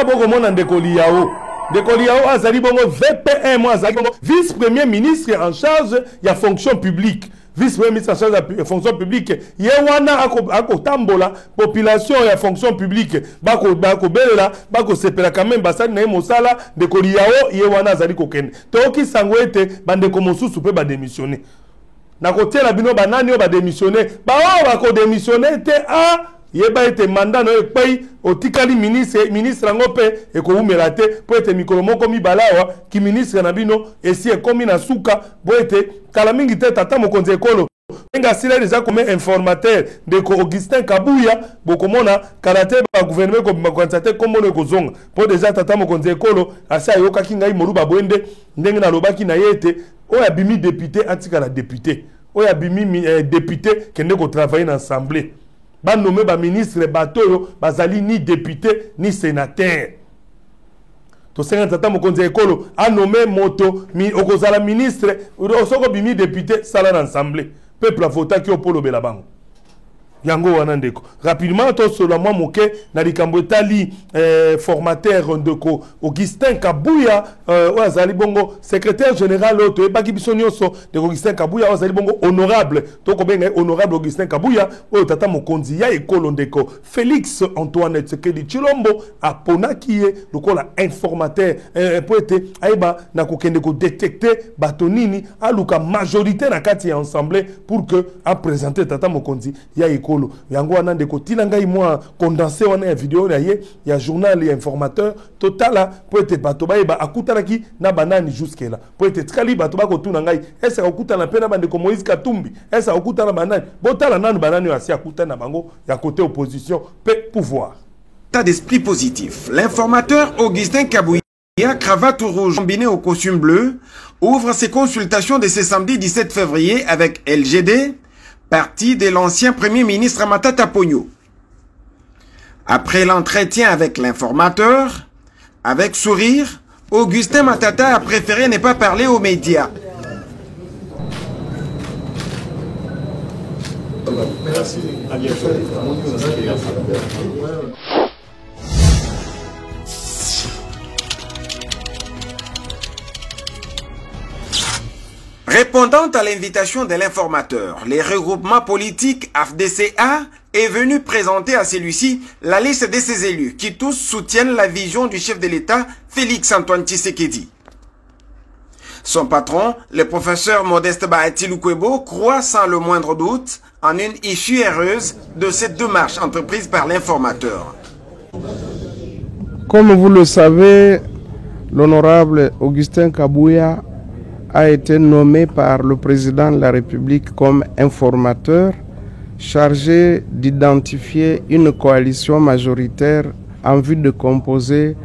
boko mona ndekoli yao azali bongo VPN moi azali bongo vice premier ministre en charge ya fonction publique vice premier ministre en charge ya fonction publique ye wana ako tambola population ya fonction publique bako belela bako sepela quand même basali na mosala ndekoli yao ye wana azali kokende toki sango ete bandeko mosusu pe ba démissionner na kotiela bino banani o ba démissionner bako démissionner te yeba ete mandat no epai otikali ministre ngo pe ekoumela te po ete mikolo moko mibalawa ki ministre na bino esi ekomi na suka bo ete kala mingi te tata mokonzi ekolo nga sila déjà comme informateur de Augustin Kabuya bokomona karate ba gouvernement ko makonzate komono kozonga po déjà tata mokonzi ekolo asa yoka kinga imoruba bwende ndenge na lobaki na yete o ya bimi député antika la député o ya bimi député kende ko travailler en assemblée ba nommé ba ministre batoyo bazali ni député ni sénateur to senga tata mokonzi ekolo a nommé moto okozala ministre osoko bimi député sala na assemblée peuple a voté ki opolo bela bango yango wana ndeko rapidement to solo moi moke na likambo etali formateur ndeko Augustin Kabuya azali bongo secrétaire général to ebaki biso nyonso de Augustin Kabuya azali bongo honorable to ko benga honorable Augustin Kabuya o tata mokonzi ya ekolo ndeko Félix Antoine Tshisekedi Tshilombo aponaki ye lokola informateur poete aiba na kokende ko détecter batonini aluka majorité na kati ya ensemble pour que a présenter tata mokonzi ya ekolo yango wana ndeko tina ngai moi condensé wana ya vidéo na ye ya journal ya informateur totala po ete bato ba akutanaki na banani jusque là po ete tikali bato ba kotuna ngai esa okutana pe na bandeko Moïse Katumbi esa okutana banani botala nanu banani asi akutana bango ya côté opposition pe pouvoir état d'esprit positif. L'informateur Augustin Kabuya, cravate rouge combinée au costume bleu, ouvre ses consultations de ce samedi 17 février avec LGD, parti de l'ancien premier ministre Matata Ponyo. Après l'entretien avec l'informateur, avec sourire, Augustin Matata a préféré ne pas parler aux médias. Merci. À bientôt. Répondant à l'invitation de l'informateur, les regroupements politiques AFDCA est venu présenter à celui-ci la liste de ses élus qui tous soutiennent la vision du chef de l'État, Félix Antoine Tshisekedi. Son patron, le professeur Modeste Bahati Lukwebo, croit sans le moindre doute en une issue heureuse de cette démarche entreprise par l'informateur. Comme vous le savez, l'honorable Augustin Kabouya a été nommé par le président de la République comme informateur chargé d'identifier une coalition majoritaire en vue de composer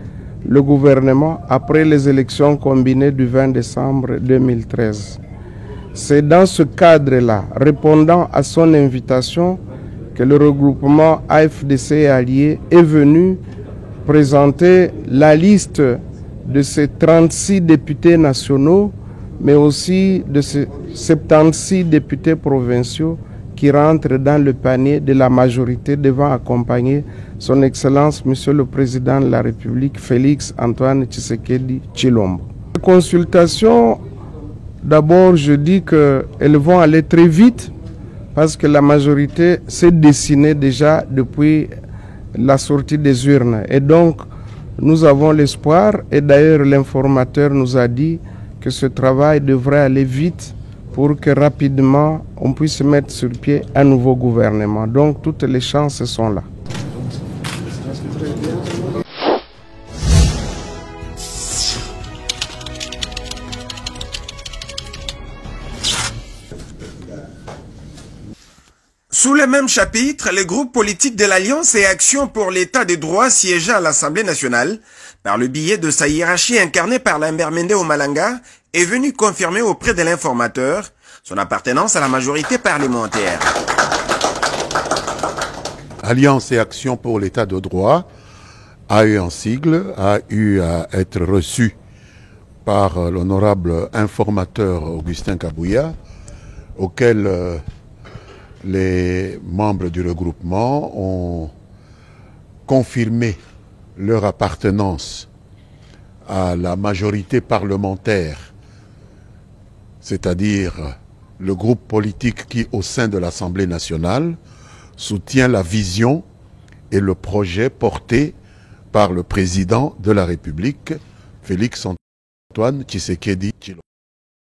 le gouvernement après les élections combinées du 20 décembre 2013. C'est dans ce cadre-là, répondant à son invitation, que le regroupement AFDC et Alliés est venu présenter la liste de ces 36 députés nationaux, mais aussi de ces 76 députés provinciaux qui rentrent dans le panier de la majorité devant accompagner son Excellence, Monsieur le Président de la République, Félix Antoine Tshisekedi Tshilombo. Les consultations, d'abord je dis qu'elles vont aller très vite parce que la majorité s'est dessinée déjà depuis la sortie des urnes. Et donc, nous avons l'espoir, et d'ailleurs l'informateur nous a dit que ce travail devrait aller vite pour que rapidement on puisse mettre sur pied un nouveau gouvernement. Donc toutes les chances sont là. Sous le même chapitre, le groupe politique de l'Alliance et Action pour l'État de droit siégeant à l'Assemblée nationale, par le biais de sa hiérarchie incarnée par Lambert Mende Omalanga, est venu confirmer auprès de l'informateur son appartenance à la majorité parlementaire. Alliance et Action pour l'État de droit a eu un sigle, a eu à être reçu par l'honorable informateur Augustin Kabouya, auquel les membres du regroupement ont confirmé leur appartenance à la majorité parlementaire, c'est-à-dire le groupe politique qui, au sein de l'Assemblée nationale, soutient la vision et le projet porté par le président de la République, Félix Antoine Tshisekedi Tshilombo.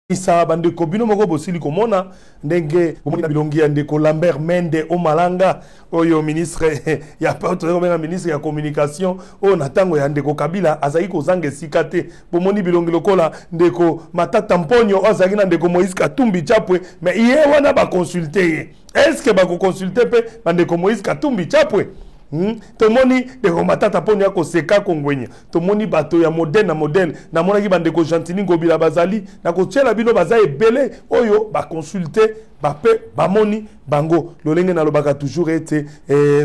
Isa bandeko bino moko bosili komona ndenge bomona bilongi ya ndeko Lambert Mende Omalanga oyo ministre ya porte-parole ministre ya communication o natango ya ndeko Kabila azali kozanga esika te bomoni bilongi lokola ndeko Matata Mponyo azali na ndeko Moïse Katumbi Chapwe mais iye wana ba consulter est-ce que ba ko consulter pe bandeko Moïse Katumbi Chapwe tomoni de Matata Mponyo ya koseka kongwenya tomoni bato ya moderne na mona ki bandeko Gentini Ngobila bazali na kotiela bino baza ebele oyo ba consulter bape bamoni bango lolenge na lobaka toujours ete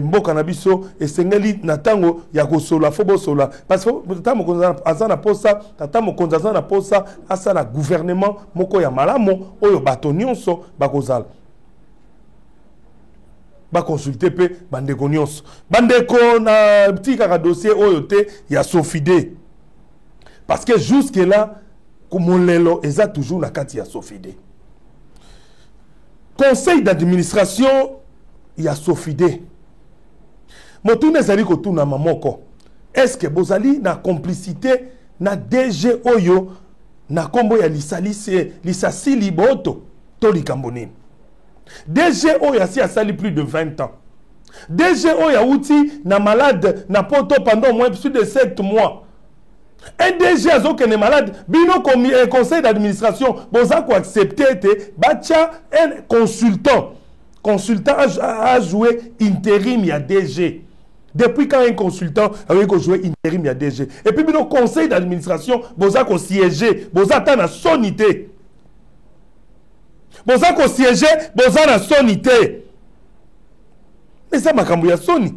mboka na biso esengeli na tango ya kosola fo bosola parce que tata mokonza azana posa tata mokonza azana posa asala gouvernement moko ya malamo oyo bato nyonso bakozala ba consulter pe bandeko nyonso bandeko na petit kaka dossier oyo te ya Sofide parce que jusque là komolelo eza toujours na kati ya Sofide conseil d'administration ya Sofide motuna ezali kotuna mamoko est-ce que bozali na complicité na DG oyo na kombo ya lisasi liboto to likambo nini DG Oyasi a sali plus de 20 ans. DG Oyauti na malade na poto pendant au moins plus de 7 mois. Un DG Azoke est malade, bino comme conseil d'administration, bozako accepté te bacha un consultant. Consultant a joué intérim ya DG. Depuis quand un consultant a joué intérim ya DG. Et puis bino conseil d'administration, bozako siéger, bozata na sonité. Boza ko siéger, boza na sonité. Mais ça makambo ya soni.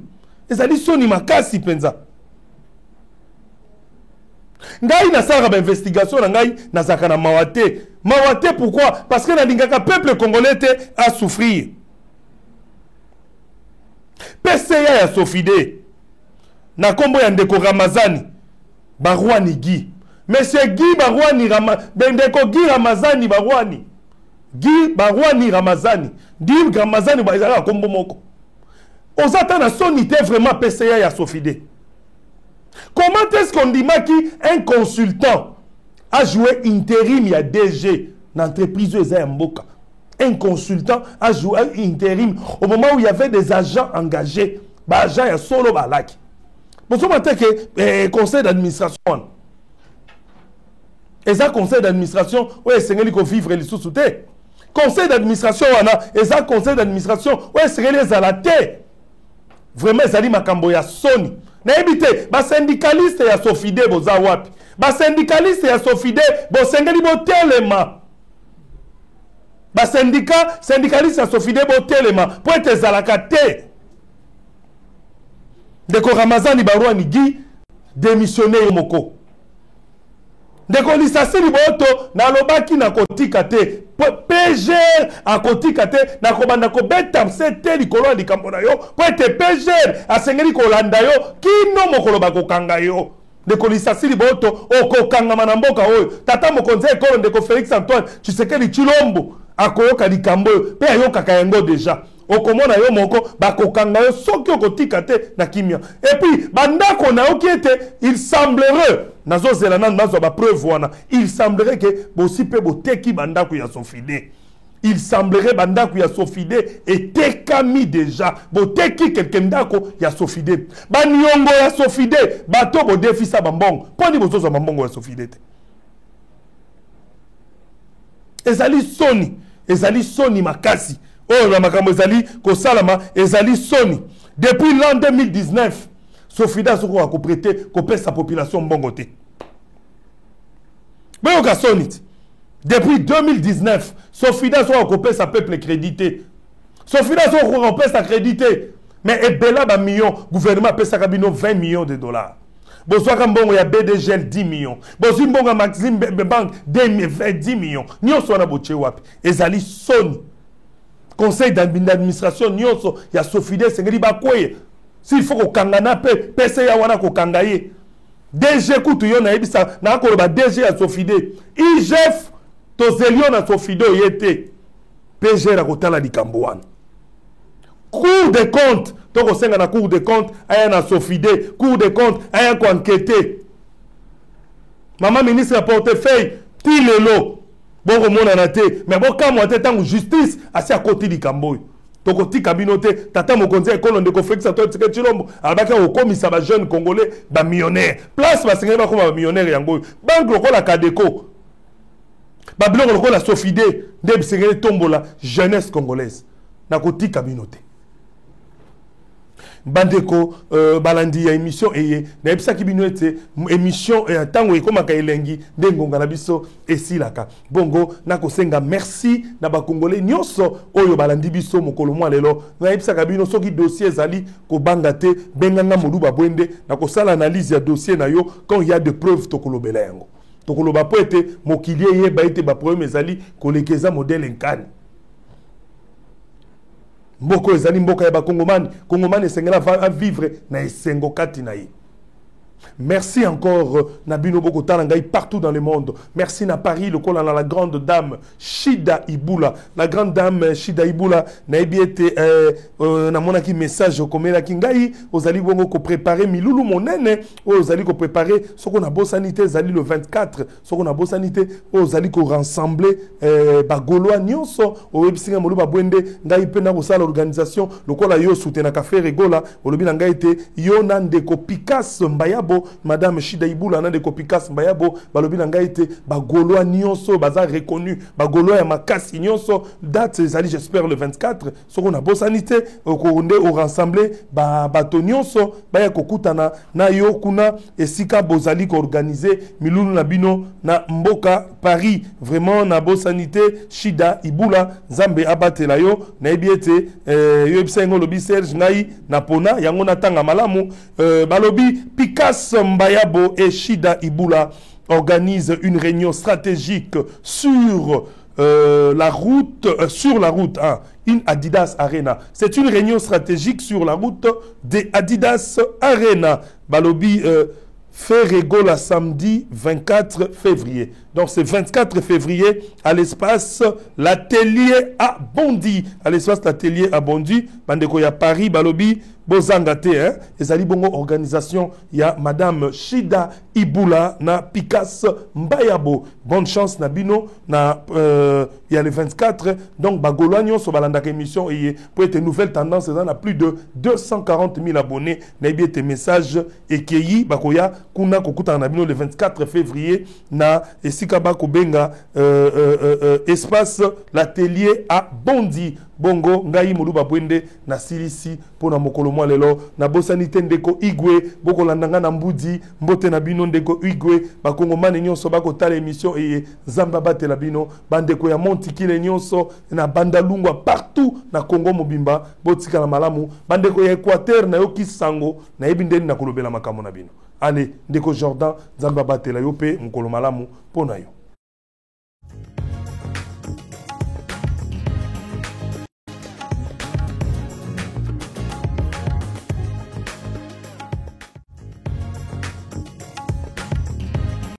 ezali soni makasi penza. Ngai nasara ba investigation na ngai nazaka na mawate. Mawate pourquoi? Parce que na lingaka peuple congolais te a souffrir. PCA ya Sofide na kombo ya ndeko Ramazani Barwani Guy. Monsieur Guy Barwani Bendeko Guy Ramazani Barwani. Guy Barwani Ramazani. Guy Ramazani bazala kombo moko. Ozata na sonité vraiment PCA ya Sofide. Comment est-ce qu'on dit qu'un consultant a joué intérim ya DG dans l'entreprise de Mboka? Un consultant a joué intérim au moment où il y avait des agents engagés. Agents ya solo balaki. Bon, ce matin que conseil d'administration. Et ça conseil d'administration, ouais, c'est qu'il faut vivre les sous-soutés. Conseil d'administration, et ça conseil d'administration, ouais, c'est les à la tête. Vraiment, ça dit makambo ya soni. Na ebite, ba syndicaliste ya Sofide boza wapi. Ba syndicaliste ya Sofide bo sengeli bo telema. Ba syndicaliste ya Sofide bo telema. Po ete zalaka te. Ndeko Ramazani Barwani Guy démissionné yomoko. Ndeko lisasili boto na lobaki na kotika te. PG a kotika te na kobanda ko beta msete likolo likambo na yo. Po ete PG a sengeli kolanda yo kino mokolo bakokanga yo. Ndeko lisasili boto okokanga manamboka oyo. Tata mokonze ekolo ndeko Félix Antoine Tshisekedi Tshilombo akoyoka likambo yo. Pe ayoka kayango déjà. Okomona yo moko bakokanga yo soki okotika te na kimia. Et puis bandako na yo kiete il semblerait nazo zelana nazo ba preuve wana il semblerait que bosipe boteki bandako ya Sofide. Il semblerait bandako ya Sofide était kami déjà boteki quelqu'un ndako ya Sofide. Banyongo ya Sofide bato bo defisa bambongo. Poni bozozo bambongo ya Sofide te. Ezali soni makasi. Oh, la makambo ezali kosalama ezali soni. Depuis l'an 2019, Sofida soko a prêté kopesa sa population mbongote. Mais au soni. Depuis 2019, Sofida soko a kopesa sa peuple crédité. Sofida soko a kopesa crédité. Mais ebela ba million, gouvernement pesa kabino 20 millions de dollars. Bozwaka mbongo ya BDGL 10 millions. Bozwi mbongo ya Maxime Bank 10 millions. Nyonso na boche wapi. Ezali soni. Conseil d'administration nyonso ya Sofide sengeli bakoye. S'il faut ko kangana pe PCA wana ko kangaye. DG kutu yo na ebisa na ko ba DG ya Sofide. IGF to zelio na Sofide yete. PG ra kotala likambo wana. Cour des comptes to ko senga na cour des comptes aya na Sofide. Cour des comptes aya ko enquêter. Maman ministre portefeuille ti lelo. Bon remona na te mais bon quand moi tango justice asi à côté du Camboy to koti kabinote tata mokonzi ekolo ndeko Félix Antoine Tshisekedi Tshilombo alabaka okomisa ba jeune congolais ba millionnaire place ba sengeli ba koma ba millionnaire yango banque lokola Kadeko ba biloko lokola Sofide nde bisengeli tombola jeunesse congolaise na koti kabinote bandeko balandi ya émission eye na episa kibino ete émission tango ekomaka elengi ndengonga na biso esilaka bongo na kosenga merci na ba congolais nyonso oyo balandi biso mokolo mwa lelo na episa kabino soki dossier ezali ko banga te benganga moluba bwende na kosala analyse ya dossier na yo quand il y a de preuves tokolobela yango tokoloba po ete mokili yeba ete ba problème ezali kolekeza modèle nkani Mboko ezali mboka ya ba Kongomani esengela va vivre na esengo kati na ye. Merci encore Nabino Bokota Ngai partout dans le monde. Merci na Paris le col la grande dame Shida Ibula. La grande dame Shida Ibula na ebiete na monaki message komela kingai ozali bongo ko préparer milulu monene ozali ko préparer soko na bosanité zali le 24 soko na bosanité ozali ko rassembler ba goloa nyonso o websinga molu ba bwende ngai pe na ko sala organisation le col yo soutenir ka faire regola olobi na ngai te yo na ndeko Picasso Mbayabo Mbayabo, Madame Shida Ibula, na ndeko Pikas Mbayabo, balobi na ngai te ba Gaulois nyonso baza reconnu, ba Gaulois ya makasi nyonso, date ezali j'espère le 24, soko na bosanité okonde au rassembler ba bato nyonso baya kokutana na yo kuna esika bozali ko organiser milulu na bino na mboka Paris, vraiment na bosanité Shida Ibula Zambe abatela yo na ebiete yo ebisengo lobi Serge ngai na pona yango na tanga malamu balobi Pikas Mbayabo et Shida Ibula organise une réunion stratégique sur la route, une Adidas Arena. C'est une réunion stratégique sur la route des Adidas Arena. Balobi fait Régola samedi 24 février. Donc c'est 24 février à l'espace l'atelier à Bondy. À l'espace l'atelier à Bondy. Bandeko ya Paris, Balobi, Bozangate, hein. Ezali bongo organisation, il y a Madame Shida Ibula na Pikas Mbayabo. Bonne chance na bino na il y a le 24. Donc Bagolagnon so balandaka émission et pour être nouvelle tendance, on a plus de 240 000 abonnés. Na bien tes messages ekeyi bakoya kuna kokuta na bino le 24 février na esika bakobenga espace l'atelier à Bondy. Bongo ngai muluba bwende na silisi pona mokolo mwa lelo na bosanité ndeko Igwe boko landanga na mbudi mbote na bino ndeko Igwe bakongo mane nyonso bako tala émission et zamba batela bino bandeko ya Montikile nyonso na bandalungwa partout na Congo mobimba botika na malamu bandeko ya Équateur na yo kisango na ebindeni na kolobela makambo na bino. Allez ndeko Jordan zamba batela yo pe mokolo malamu pona yo.